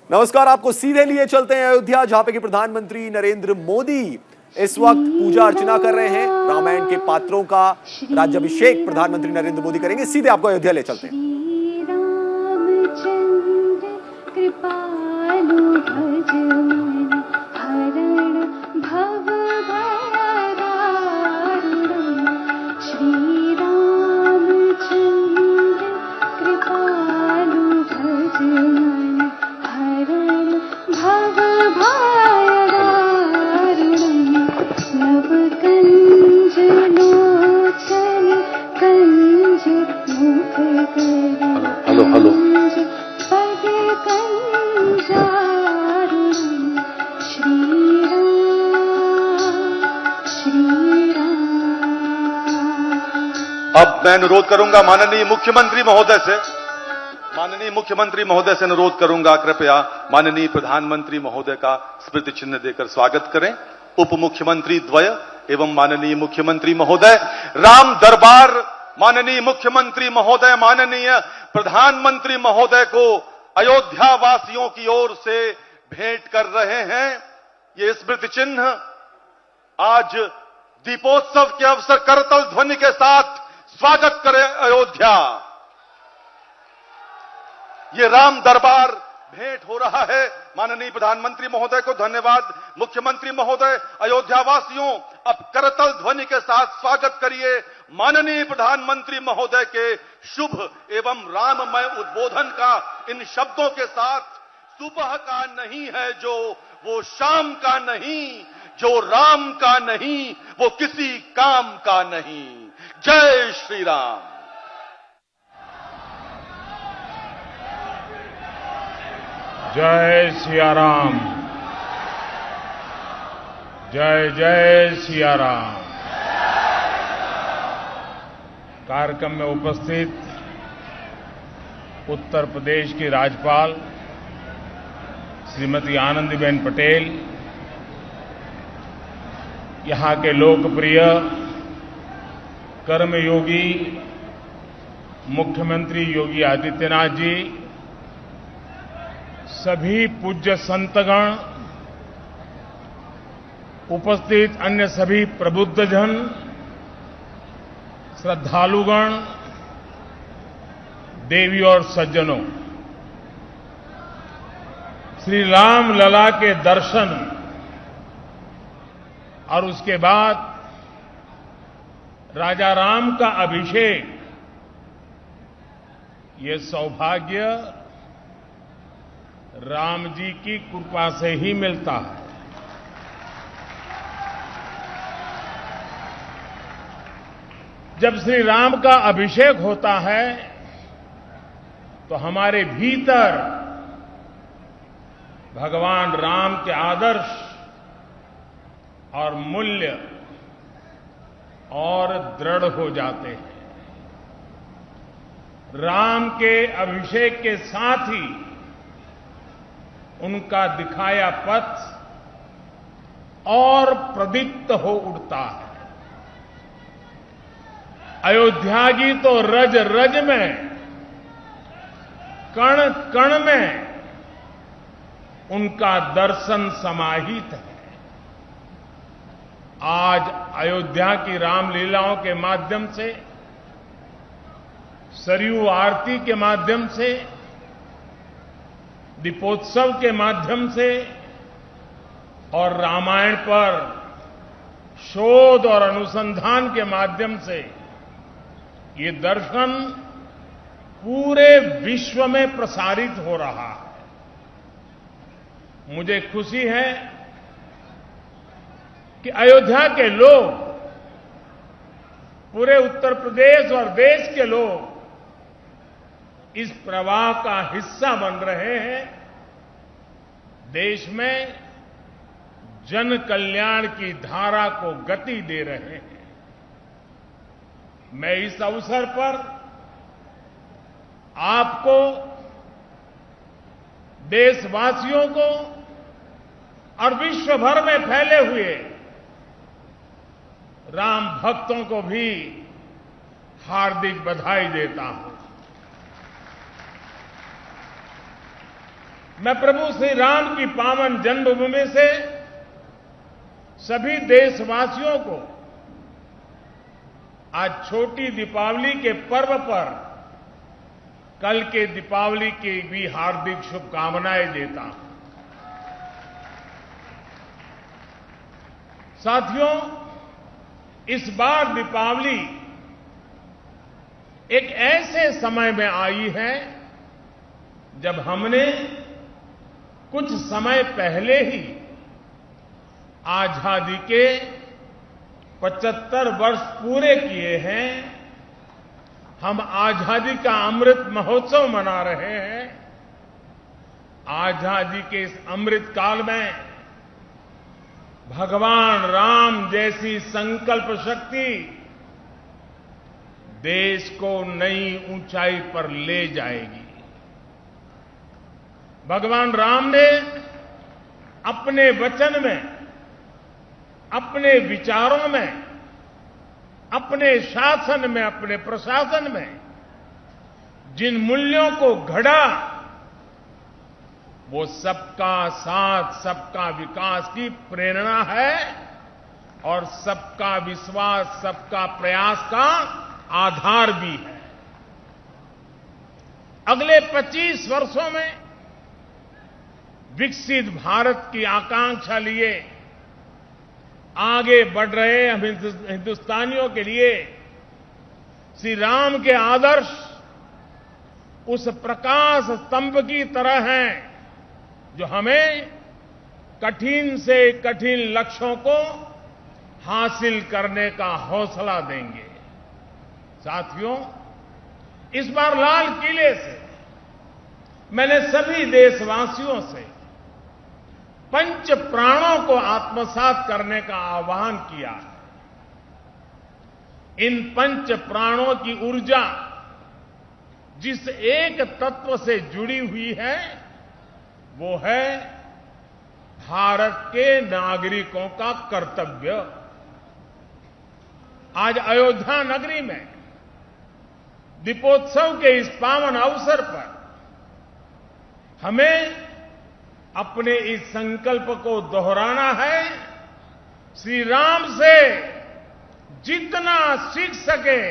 नमस्कार, आपको सीधे लिए चलते हैं अयोध्या, जहां पे कि प्रधानमंत्री नरेंद्र मोदी इस वक्त पूजा अर्चना कर रहे हैं। रामायण के पात्रों का राज्याभिषेक प्रधानमंत्री नरेंद्र मोदी करेंगे। सीधे आपको अयोध्या ले चलते हैं। हेलो अब मैं अनुरोध करूंगा माननीय मुख्यमंत्री महोदय से अनुरोध करूंगा, कृपया माननीय प्रधानमंत्री महोदय का स्मृति चिन्ह देकर स्वागत करें। उप मुख्यमंत्री द्वय एवं माननीय मुख्यमंत्री महोदय राम दरबार माननीय मुख्यमंत्री महोदय, माननीय प्रधानमंत्री महोदय को अयोध्या वासियों की ओर से भेंट कर रहे हैं। ये स्मृति चिन्ह आज दीपोत्सव के अवसर करतल ध्वनि के साथ स्वागत करे अयोध्या। ये राम दरबार भेंट हो रहा है। माननीय प्रधानमंत्री महोदय को धन्यवाद। मुख्यमंत्री महोदय, अयोध्या वासियों अब करतल ध्वनि के साथ स्वागत करिए माननीय प्रधानमंत्री महोदय के शुभ एवं राममय उद्बोधन का इन शब्दों के साथ। सुबह का नहीं है जो, वो शाम का नहीं, जो राम का नहीं वो किसी काम का नहीं। जय श्री राम। जय सिया राम। जय जय सिया राम। कार्यक्रम में उपस्थित उत्तर प्रदेश की राज्यपाल श्रीमती आनंदीबेन पटेल, यहां के लोकप्रिय कर्मयोगी मुख्यमंत्री योगी आदित्यनाथ जी, सभी पूज्य संतगण, उपस्थित अन्य सभी प्रबुद्धजन, श्रद्धालुगण, देवी और सज्जनों, श्री राम लला के दर्शन और उसके बाद राजा राम का अभिषेक, ये सौभाग्य राम जी की कृपा से ही मिलता है। जब श्री राम का अभिषेक होता है तो हमारे भीतर भगवान राम के आदर्श और मूल्य और दृढ़ हो जाते हैं। राम के अभिषेक के साथ ही उनका दिखाया पथ और प्रदीप्त हो उठता है। अयोध्या की तो रज रज में, कण कण में उनका दर्शन समाहित है। आज अयोध्या की रामलीलाओं के माध्यम से, सरयू आरती के माध्यम से, दीपोत्सव के माध्यम से और रामायण पर शोध और अनुसंधान के माध्यम से ये दर्शन पूरे विश्व में प्रसारित हो रहा है। मुझे खुशी है कि अयोध्या के लोग, पूरे उत्तर प्रदेश और देश के लोग इस प्रवाह का हिस्सा बन रहे हैं। देश में जन कल्याण की धारा को गति दे रहे हैं। मैं इस अवसर पर आपको, देशवासियों को और विश्व भर में फैले हुए राम भक्तों को भी हार्दिक बधाई देता हूं। मैं प्रभु श्री राम की पावन जन्मभूमि से सभी देशवासियों को आज छोटी दीपावली के पर्व पर कल के दीपावली की भी हार्दिक शुभकामनाएं देता हूं। साथियों, इस बार दीपावली एक ऐसे समय में आई है जब हमने कुछ समय पहले ही आजादी के 75 वर्ष पूरे किए हैं। हम आजादी का अमृत महोत्सव मना रहे हैं। आजादी के इस अमृत काल में भगवान राम जैसी संकल्प शक्ति देश को नई ऊंचाई पर ले जाएगी। भगवान राम ने अपने वचन में, अपने विचारों में, अपने शासन में, अपने प्रशासन में जिन मूल्यों को घड़ा, वो सबका साथ, सबका विकास की प्रेरणा है और सबका विश्वास, सबका प्रयास का आधार भी है। अगले 25 वर्षों में विकसित भारत की आकांक्षा लिए आगे बढ़ रहे हम हिंदुस्तानियों के लिए श्री राम के आदर्श उस प्रकाश स्तंभ की तरह हैं जो हमें कठिन से कठिन लक्ष्यों को हासिल करने का हौसला देंगे। साथियों, इस बार लाल किले से मैंने सभी देशवासियों से पंच प्राणों को आत्मसात करने का आह्वान किया है। इन पंच प्राणों की ऊर्जा जिस एक तत्व से जुड़ी हुई है वो है भारत के नागरिकों का कर्तव्य। आज अयोध्या नगरी में दीपोत्सव के इस पावन अवसर पर हमें अपने इस संकल्प को दोहराना है। श्री राम से जितना सीख सके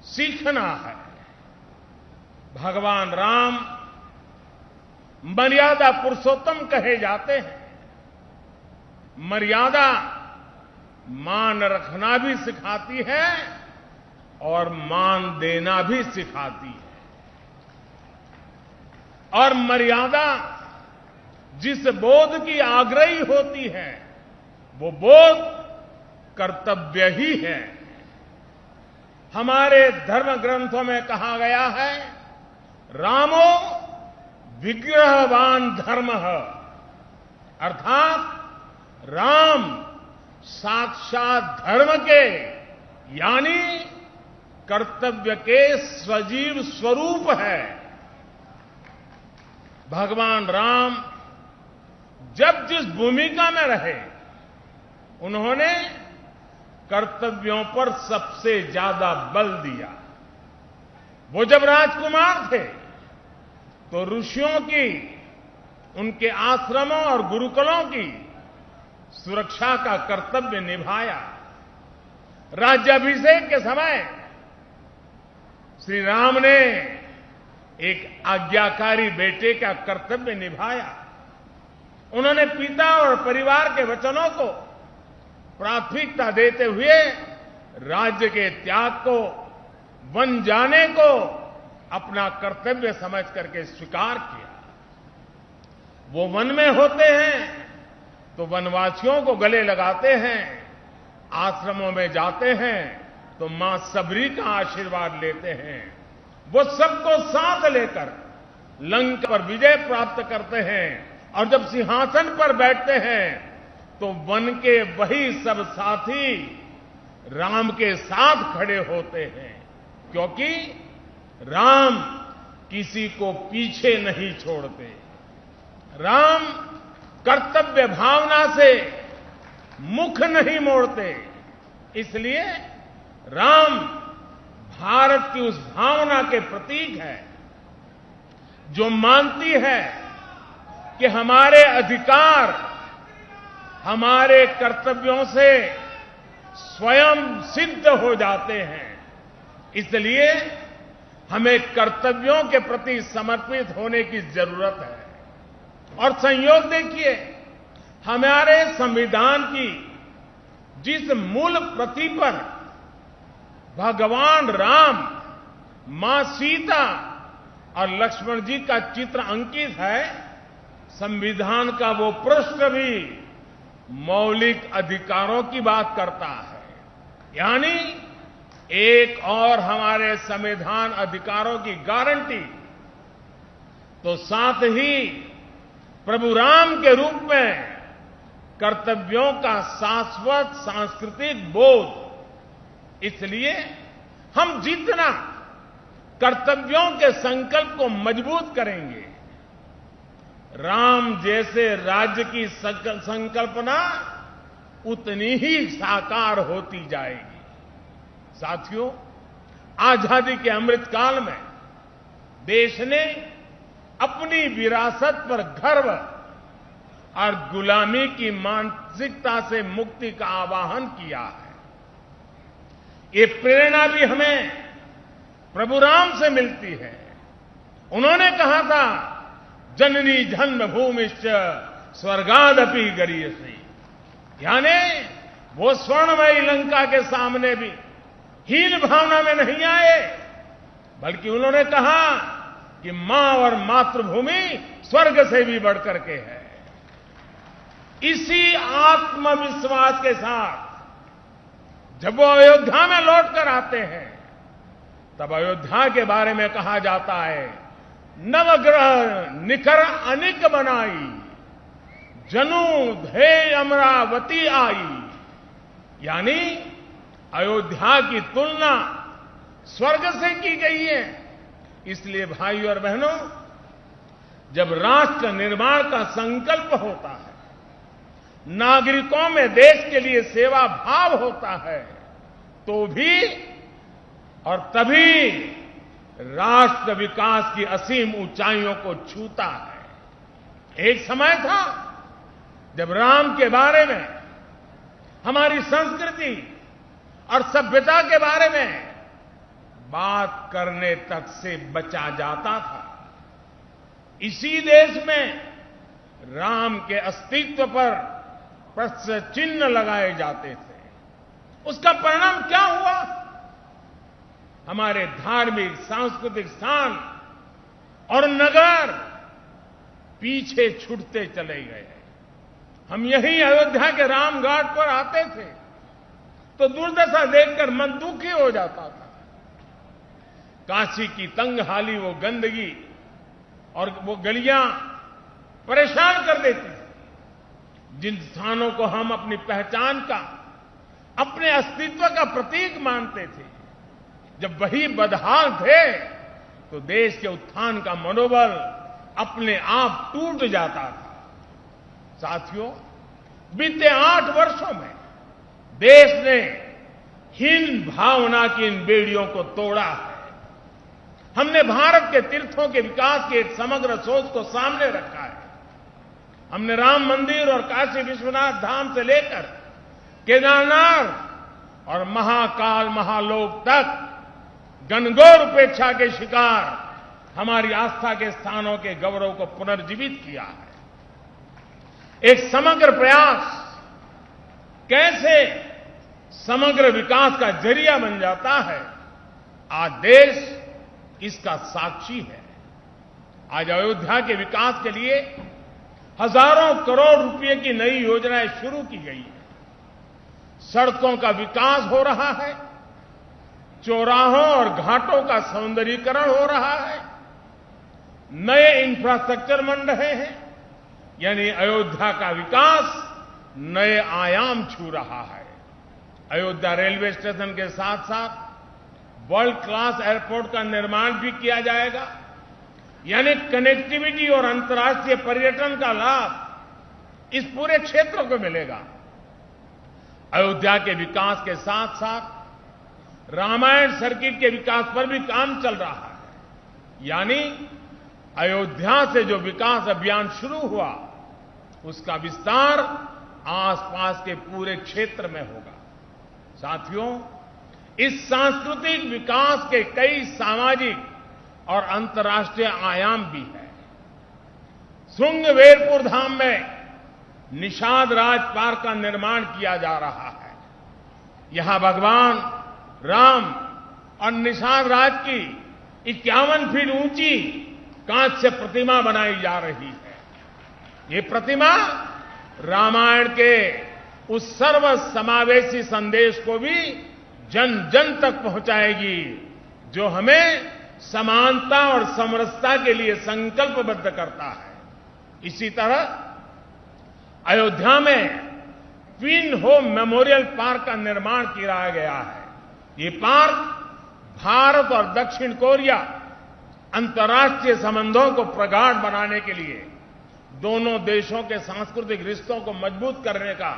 सीखना है। भगवान राम मर्यादा पुरुषोत्तम कहे जाते हैं। मर्यादा मान रखना भी सिखाती है और मान देना भी सिखाती है। और मर्यादा जिस बोध की आग्रही होती है वो बोध कर्तव्य ही है। हमारे धर्म ग्रंथों में कहा गया है, रामो विग्रहवान धर्मः, अर्थात राम साक्षात धर्म के यानी कर्तव्य के सजीव स्वरूप है। भगवान राम जब जिस भूमिका में रहे उन्होंने कर्तव्यों पर सबसे ज्यादा बल दिया। वो जब राजकुमार थे तो ऋषियों की, उनके आश्रमों और गुरुकुलों की सुरक्षा का कर्तव्य निभाया। राज्याभिषेक के समय श्री राम ने एक आज्ञाकारी बेटे का कर्तव्य निभाया। उन्होंने पिता और परिवार के वचनों को प्राथमिकता देते हुए राज्य के त्याग को, वन जाने को अपना कर्तव्य समझ करके स्वीकार किया। वो वन में होते हैं तो वनवासियों को गले लगाते हैं, आश्रमों में जाते हैं तो मां सबरी का आशीर्वाद लेते हैं। वो सबको साथ लेकर लंका पर विजय प्राप्त करते हैं और जब सिंहासन पर बैठते हैं तो वन के वही सब साथी राम के साथ खड़े होते हैं, क्योंकि राम किसी को पीछे नहीं छोड़ते। राम कर्तव्य भावना से मुख नहीं मोड़ते। इसलिए राम भारत की उस भावना के प्रतीक है जो मानती है कि हमारे अधिकार हमारे कर्तव्यों से स्वयं सिद्ध हो जाते हैं। इसलिए हमें कर्तव्यों के प्रति समर्पित होने की जरूरत है। और संयोग देखिए, हमारे संविधान की जिस मूल प्रति पर भगवान राम, मां सीता और लक्ष्मण जी का चित्र अंकित है, संविधान का वो पृष्ठ भी मौलिक अधिकारों की बात करता है। यानी एक और हमारे संविधान अधिकारों की गारंटी, तो साथ ही प्रभु राम के रूप में कर्तव्यों का शाश्वत सांस्कृतिक बोध। इसलिए हम जितना कर्तव्यों के संकल्प को मजबूत करेंगे, राम जैसे राज्य की संकल्पना उतनी ही साकार होती जाएगी। साथियों, आजादी के अमृत काल में देश ने अपनी विरासत पर गर्व और गुलामी की मानसिकता से मुक्ति का आवाहन किया है। ये प्रेरणा भी हमें प्रभु राम से मिलती है। उन्होंने कहा था, जननी जन्मभूमिश्च स्वर्गादपि गरीयसी। यानी वो स्वर्णमयी लंका के सामने भी हीन भावना में नहीं आए, बल्कि उन्होंने कहा कि मां और मातृभूमि स्वर्ग से भी बढ़कर के है। इसी आत्मविश्वास के साथ जब वो अयोध्या में लौटकर आते हैं, तब अयोध्या के बारे में कहा जाता है, नवग्रह निखर अनिक बनाई, जनु धे अमरावती आई। यानी अयोध्या की तुलना स्वर्ग से की गई है। इसलिए भाइयों और बहनों, जब राष्ट्र निर्माण का संकल्प होता है, नागरिकों में देश के लिए सेवा भाव होता है, तो भी और तभी राष्ट्र विकास की असीम ऊंचाइयों को छूता है। एक समय था जब राम के बारे में, हमारी संस्कृति और सभ्यता के बारे में बात करने तक से बचा जाता था। इसी देश में राम के अस्तित्व पर प्रश्न चिन्ह लगाए जाते थे। उसका परिणाम क्या हुआ? हमारे धार्मिक सांस्कृतिक स्थान और नगर पीछे छूटते चले गए। हम यही अयोध्या के रामघाट पर आते थे तो दुर्दशा देखकर मन दुखी हो जाता था। काशी की तंगहाली, वो गंदगी और वो गलियां परेशान कर देती थी। जिन स्थानों को हम अपनी पहचान का, अपने अस्तित्व का प्रतीक मानते थे, जब वही बदहाल थे तो देश के उत्थान का मनोबल अपने आप टूट जाता था। साथियों, बीते 8 वर्षों में देश ने हीन भावना की इन बेड़ियों को तोड़ा है। हमने भारत के तीर्थों के विकास की एक समग्र सोच को सामने रखा है। हमने राम मंदिर और काशी विश्वनाथ धाम से लेकर केदारनाथ और महाकाल महालोक तक घनघोर उपेक्षा के शिकार हमारी आस्था के स्थानों के गौरव को पुनर्जीवित किया है। एक समग्र प्रयास कैसे समग्र विकास का जरिया बन जाता है, आज देश इसका साक्षी है। आज अयोध्या के विकास के लिए हजारों करोड़ रुपए की नई योजनाएं शुरू की गई है। सड़कों का विकास हो रहा है, चौराहों और घाटों का सौंदर्यीकरण हो रहा है, नए इंफ्रास्ट्रक्चर बन रहे हैं। यानी अयोध्या का विकास नए आयाम छू रहा है। अयोध्या रेलवे स्टेशन के साथ साथ वर्ल्ड क्लास एयरपोर्ट का निर्माण भी किया जाएगा। यानी कनेक्टिविटी और अंतर्राष्ट्रीय पर्यटन का लाभ इस पूरे क्षेत्र को मिलेगा। अयोध्या के विकास के साथ साथ रामायण सर्किट के विकास पर भी काम चल रहा है। यानी अयोध्या से जो विकास अभियान शुरू हुआ उसका विस्तार आसपास के पूरे क्षेत्र में होगा। साथियों, इस सांस्कृतिक विकास के कई सामाजिक और अंतर्राष्ट्रीय आयाम भी हैं। श्रृंगवेरपुर धाम में निषाद राज पार्क का निर्माण किया जा रहा है। यहां भगवान राम और निषाद राज की 51 फीट ऊंची कांच से प्रतिमा बनाई जा रही है। ये प्रतिमा रामायण के उस सर्व समावेशी संदेश को भी जन जन तक पहुंचाएगी जो हमें समानता और समरसता के लिए संकल्पबद्ध करता है। इसी तरह अयोध्या में ट्विन होम मेमोरियल पार्क का निर्माण किया गया है। ये पार्क भारत और दक्षिण कोरिया अंतर्राष्ट्रीय संबंधों को प्रगाढ़ बनाने के लिए दोनों देशों के सांस्कृतिक रिश्तों को मजबूत करने का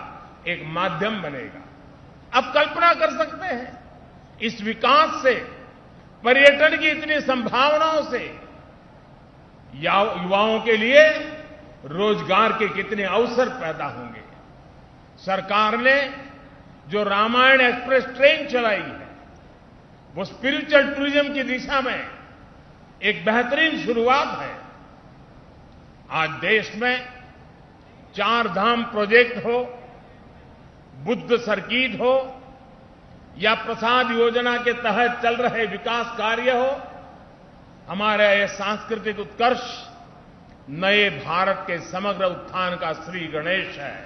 एक माध्यम बनेगा। अब कल्पना कर सकते हैं इस विकास से, पर्यटन की इतनी संभावनाओं से युवाओं के लिए रोजगार के कितने अवसर पैदा होंगे। सरकार ने जो रामायण एक्सप्रेस ट्रेन चलाई है वो स्पिरिचुअल टूरिज्म की दिशा में एक बेहतरीन शुरुआत है। आज देश में 4 धाम प्रोजेक्ट हो, बुद्ध सर्किट हो या प्रसाद योजना के तहत चल रहे विकास कार्य हो, हमारा यह सांस्कृतिक उत्कर्ष नए भारत के समग्र उत्थान का श्री गणेश है।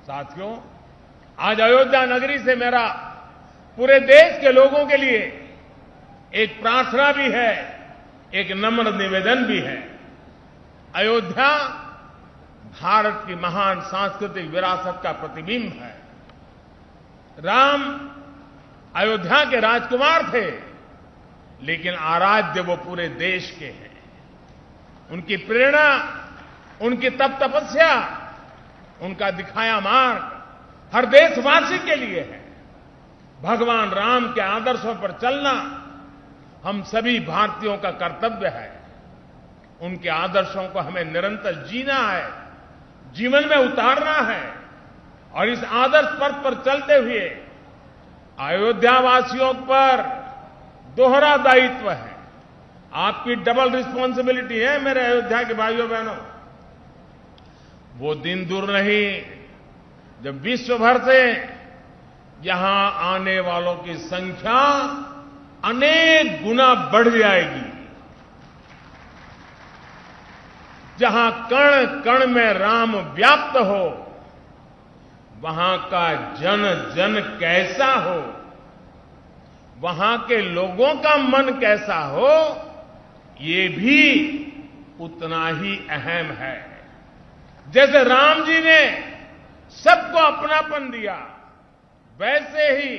साथियों, आज अयोध्या नगरी से मेरा पूरे देश के लोगों के लिए एक प्रार्थना भी है, एक नम्र निवेदन भी है। अयोध्या भारत की महान सांस्कृतिक विरासत का प्रतिबिंब है। राम अयोध्या के राजकुमार थे, लेकिन आराध्य वो पूरे देश के हैं। उनकी प्रेरणा, उनकी तप तपस्या, उनका दिखाया मार्ग हर देशवासी के लिए है। भगवान राम के आदर्शों पर चलना हम सभी भारतीयों का कर्तव्य है। उनके आदर्शों को हमें निरंतर जीना है, जीवन में उतारना है और इस आदर्श पथ पर चलते हुए अयोध्या वासियों पर दोहरा दायित्व है। आपकी डबल रिस्पॉन्सिबिलिटी है मेरे अयोध्या के भाइयों बहनों। वो दिन दूर नहीं जब विश्व भर से यहां आने वालों की संख्या अनेक गुना बढ़ जाएगी। जहां कण कण में राम व्याप्त हो, वहां का जन जन कैसा हो, वहां के लोगों का मन कैसा हो, ये भी उतना ही अहम है। जैसे राम जी ने सबको अपनापन दिया, वैसे ही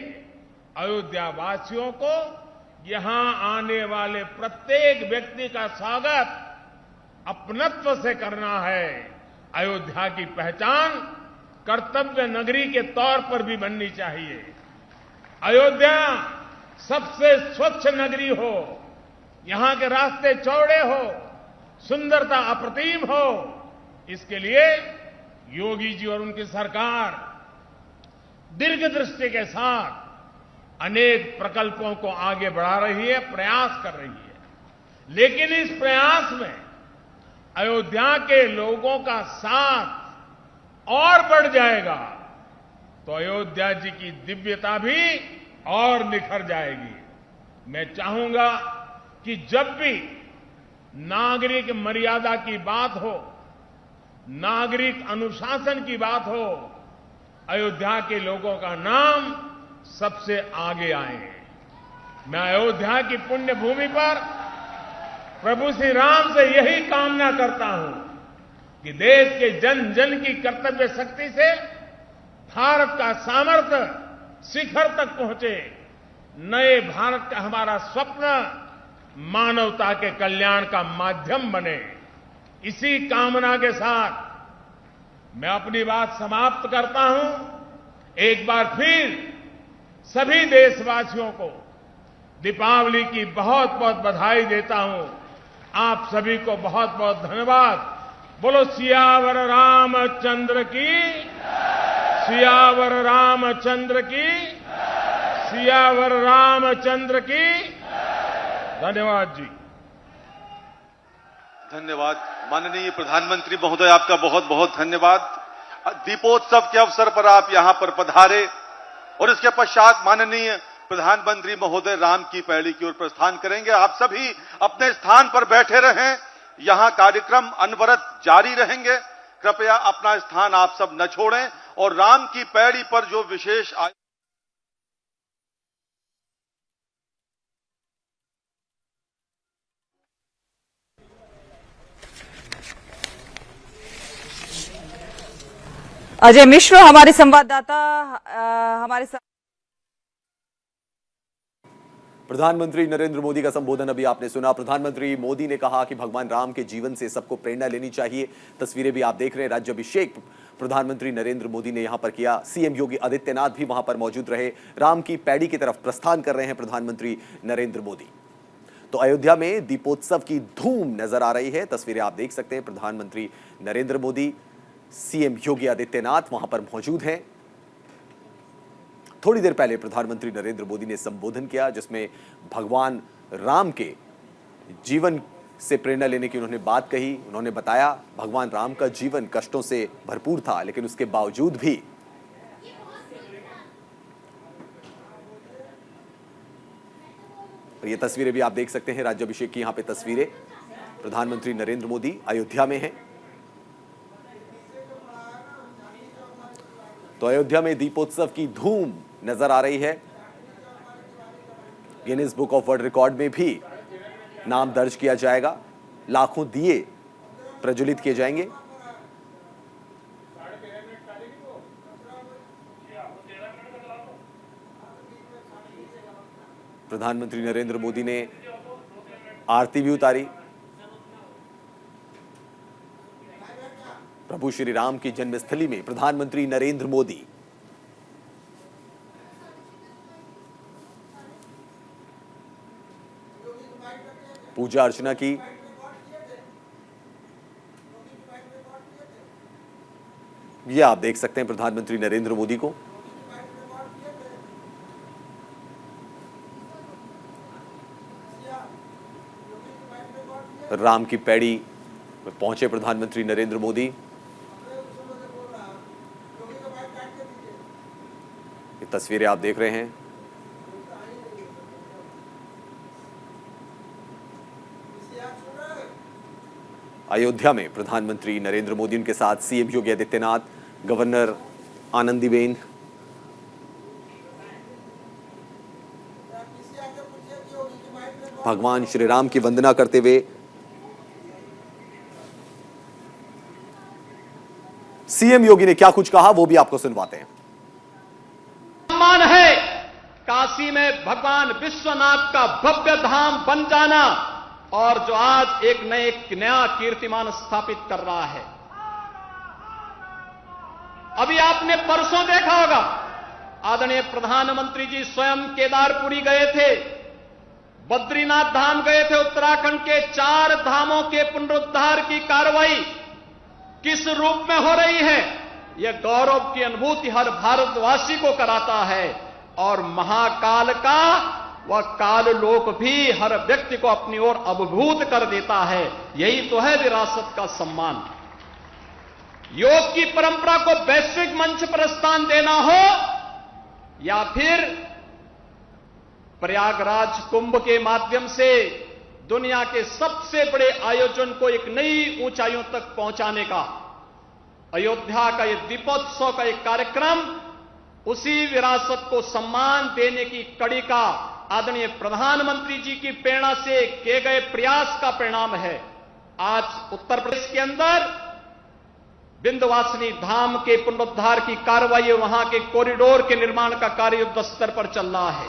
अयोध्या वासियों को यहां आने वाले प्रत्येक व्यक्ति का स्वागत अपनत्व से करना है। अयोध्या की पहचान कर्तव्य नगरी के तौर पर भी बननी चाहिए। अयोध्या सबसे स्वच्छ नगरी हो, यहां के रास्ते चौड़े हो, सुंदरता अप्रतिम हो, इसके लिए योगी जी और उनकी सरकार दीर्घ दृष्टि के साथ अनेक प्रकल्पों को आगे बढ़ा रही है, प्रयास कर रही है। लेकिन इस प्रयास में अयोध्या के लोगों का साथ और बढ़ जाएगा तो अयोध्या जी की दिव्यता भी और निखर जाएगी। मैं चाहूंगा कि जब भी नागरिक मर्यादा की बात हो, नागरिक अनुशासन की बात हो, अयोध्या के लोगों का नाम सबसे आगे आए। मैं अयोध्या की पुण्य भूमि पर प्रभु श्री राम से यही कामना करता हूं कि देश के जन जन की कर्तव्य शक्ति से भारत का सामर्थ्य शिखर तक पहुंचे। नए भारत का हमारा स्वप्न मानवता के कल्याण का माध्यम बने। इसी कामना के साथ मैं अपनी बात समाप्त करता हूं। एक बार फिर सभी देशवासियों को दीपावली की बहुत बहुत बधाई देता हूं। आप सभी को बहुत बहुत धन्यवाद। बोलो सियावर रामचंद्र की, सियावर रामचंद्र की, सियावर रामचंद्र की। धन्यवाद जी। धन्यवाद माननीय प्रधानमंत्री महोदय, आपका बहुत बहुत धन्यवाद। दीपोत्सव के अवसर पर आप यहां पर पधारे और इसके पश्चात माननीय प्रधानमंत्री महोदय राम की पैड़ी की ओर प्रस्थान करेंगे। आप सभी अपने स्थान पर बैठे रहें, यहां कार्यक्रम अनवरत जारी रहेंगे। कृपया अपना स्थान आप सब न छोड़ें और राम की पैड़ी पर जो विशेष अजय मिश्र हमारे संवाददाता प्रधानमंत्री नरेंद्र मोदी का संबोधन अभी आपने सुना। प्रधानमंत्री मोदी ने कहा कि भगवान राम के जीवन से सबको प्रेरणा लेनी चाहिए। तस्वीरें भी आप देख रहे हैं। राज्याभिषेक प्रधानमंत्री नरेंद्र मोदी ने यहां पर किया। सीएम योगी आदित्यनाथ भी वहां पर मौजूद रहे। राम की पैड़ी की तरफ प्रस्थान कर रहे हैं प्रधानमंत्री नरेंद्र मोदी। तो अयोध्या में दीपोत्सव की धूम नजर आ रही है। तस्वीरें आप देख सकते हैं। प्रधानमंत्री नरेंद्र मोदी, सीएम योगी आदित्यनाथ वहां पर मौजूद हैं। थोड़ी देर पहले प्रधानमंत्री नरेंद्र मोदी ने संबोधन किया जिसमें भगवान राम के जीवन से प्रेरणा लेने की उन्होंने बात कही। उन्होंने बताया भगवान राम का जीवन कष्टों से भरपूर था, लेकिन उसके बावजूद भी ये तस्वीरें भी आप देख सकते हैं। राज्याभिषेक की यहां पे तस्वीरें। प्रधानमंत्री नरेंद्र मोदी अयोध्या में हैं। तो अयोध्या में दीपोत्सव की धूम नजर आ रही है। Guinness book of world record में भी नाम दर्ज किया जाएगा। लाखों दिए प्रज्वलित किए जाएंगे। प्रधानमंत्री नरेंद्र मोदी ने आरती भी उतारी। प्रभु श्री राम की जन्मस्थली में प्रधानमंत्री नरेंद्र मोदी। पूजा अर्चना की। ये आप देख सकते हैं प्रधानमंत्री नरेंद्र मोदी को। राम की पैड़ी में पहुंचे प्रधानमंत्री नरेंद्र मोदी। ये तस्वीरें आप देख रहे हैं। अयोध्या में प्रधानमंत्री नरेंद्र मोदी, उनके साथ सीएम योगी आदित्यनाथ, गवर्नर आनंदीबेन, भगवान श्री राम की वंदना करते हुए सीएम योगी ने क्या कुछ कहा वो भी आपको सुनवाते हैं। सम्मान है काशी में भगवान विश्वनाथ का भव्य धाम बन जाना और जो आज एक नया कीर्तिमान स्थापित कर रहा है। अभी आपने परसों देखा होगा आदरणीय प्रधानमंत्री जी स्वयं केदारपुरी गए थे, बद्रीनाथ धाम गए थे। उत्तराखंड के 4 धामों के पुनरुद्धार की कार्रवाई किस रूप में हो रही है, यह गौरव की अनुभूति हर भारतवासी को कराता है। और महाकाल का वह काल लोक भी हर व्यक्ति को अपनी ओर अभिभूत कर देता है। यही तो है विरासत का सम्मान। योग की परंपरा को वैश्विक मंच पर स्थान देना हो या फिर प्रयागराज कुंभ के माध्यम से दुनिया के सबसे बड़े आयोजन को एक नई ऊंचाइयों तक पहुंचाने का अयोध्या का यह दीपोत्सव का एक कार्यक्रम उसी विरासत को सम्मान देने की कड़ी का आदरणीय प्रधानमंत्री जी की प्रेरणा से किए गए प्रयास का परिणाम है। आज उत्तर प्रदेश के अंदर विंध्यवासिनी धाम के पुनरुद्धार की कार्रवाई, वहां के कॉरिडोर के निर्माण का कार्य युद्ध स्तर पर चल रहा है।